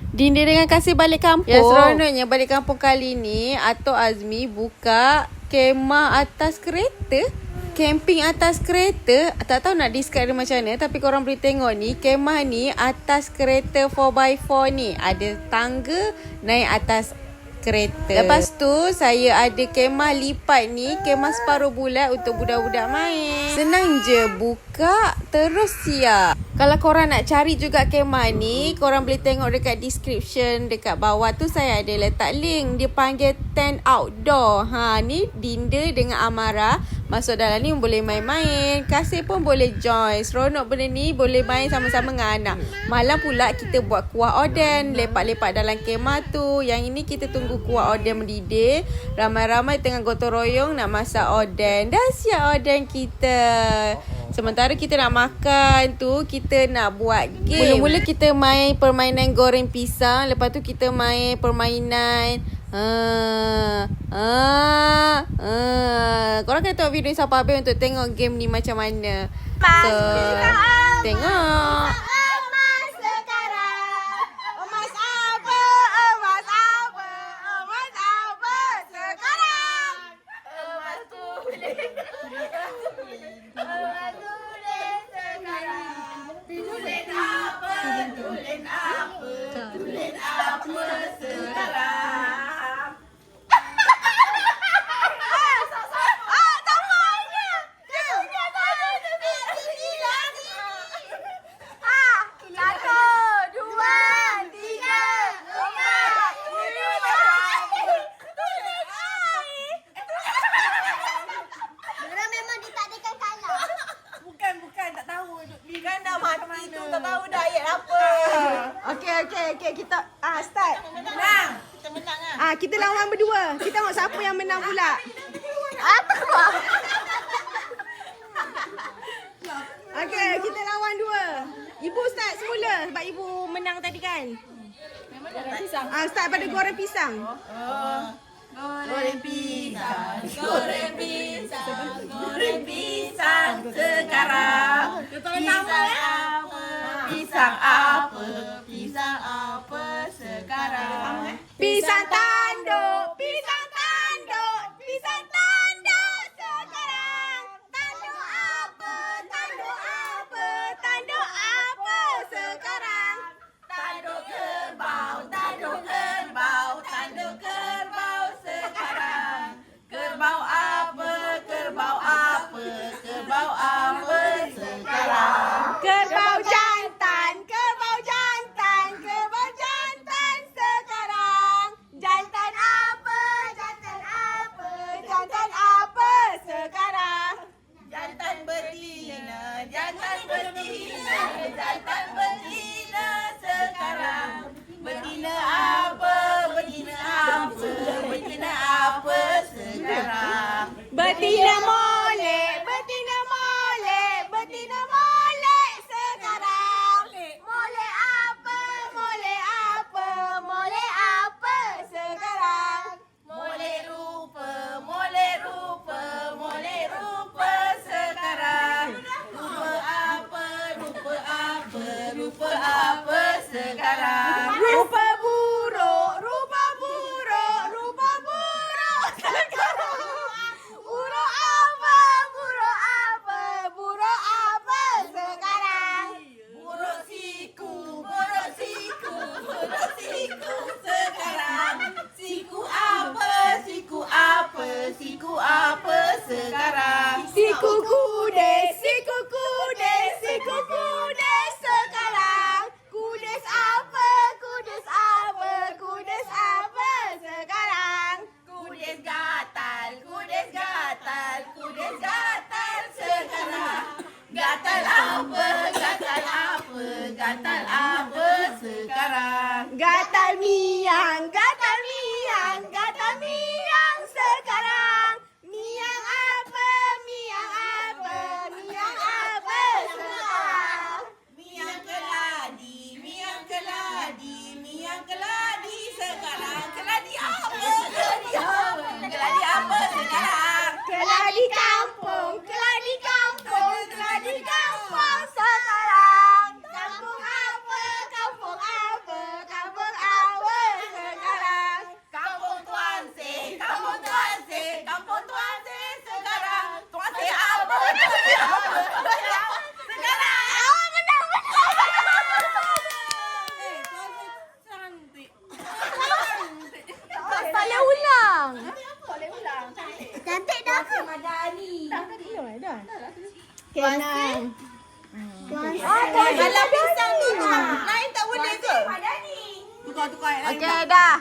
Dinda dengan Kasih balik kampung. Ya, seronoknya balik kampung kali ni Atok Azmi buka kemah atas kereta. Camping atas kereta. Tak tahu nak describe dia macam mana, tapi korang boleh tengok ni. Kemah ni atas kereta 4x4 ni. Ada tangga naik atas kereta. Lepas tu saya ada kemah lipat ni, kemah separuh bulat untuk budak-budak main. Senang je, buka terus siap. Kalau korang nak cari juga kemah ni, korang boleh tengok dekat description dekat bawah tu saya ada letak link. Dia panggil tent outdoor. Ni Dinda dengan Amara masuk dalam ni boleh main-main. Kasih pun boleh join. Seronok benda ni, boleh main sama-sama dengan anak. Malam pula kita buat kuah oden, lepak-lepak dalam kemah tu. Yang ini kita tunggu kuah oden mendidih. Ramai-ramai tengah gotong royong nak masak oden. Dah siap oden kita. Sementara kita nak makan tu, kita nak buat game. Mula-mula kita main permainan goreng pisang. Lepas tu kita main permainan korang kena tengok video ni sampai habis untuk tengok game ni macam mana. So, tengok. Okey, kita start. Menang. Kita menang ah. Kita lawan berdua. Kita tengok siapa yang menang pula. Apa keluar? Okey, kita lawan dua. Ibu start semula sebab ibu menang tadi kan. Start pada goreng pisang. Goreng pisang, goreng pisang, goreng pisang sekarang. Pisang apa? Pisang apa sekarang? Pisang tanduk, pisang tanduk, pisang tanduk sekarang. Tanduk apa? Tanduk apa? Tanduk apa sekarang? Tanduk kerbau, tanduk kerbau, tanduk kerbau sekarang. Kerbau apa? Kerbau apa? Kerbau apa sekarang? Kerbau jantan, kerbau jantan, kerbau jantan sekarang. Jantan apa? Jantan apa? Jantan apa sekarang? Jantan betina, jantan betina, jantan betina sekarang. Betina apa? Betina apa? Betina apa sekarang? Betina molek, betina molek, betina molek sekarang. Molek apa? Molek apa? Molek apa sekarang? Molek rupa, molek rupa, molek rupa sekarang. Rupa apa? Rupa apa? Rupa apa sekarang? Rupa buruk, rupa buruk, rupa buruk sekarang. Buruk apa? Buruk apa? Buruk apa sekarang? Buruk siku, buruk siku, buruk siku sekarang. Siku apa? Siku apa? Siku apa sekarang? Siku kudes, siku kudes, siku kudes sekarang. Kudes apa? Kudes apa? Kudes apa sekarang? Kudes gatal, kudes gatal, kudes gatal sekarang. Gatal apa? Gatal apa? Gatal apa sekarang? Gatal miang, gatal miang, gatal miang sekarang. Miang apa? Miang apa? Miang apa sekarang? Miang keladi, miang keladi, miang keladi sekarang. Keladi apa? Keladi apa? Keladi apa sekarang? Keladi kampung, keladi kampung, keladi kampung sekarang. Kampung apa? Kampung apa? Kampung ulang. Boleh ulang. Cantik dah ke? Madani. Dah. Kenang. Kalau pisang tu lain tak boleh ke? Madani. Tukar yang lain. Okey, dah.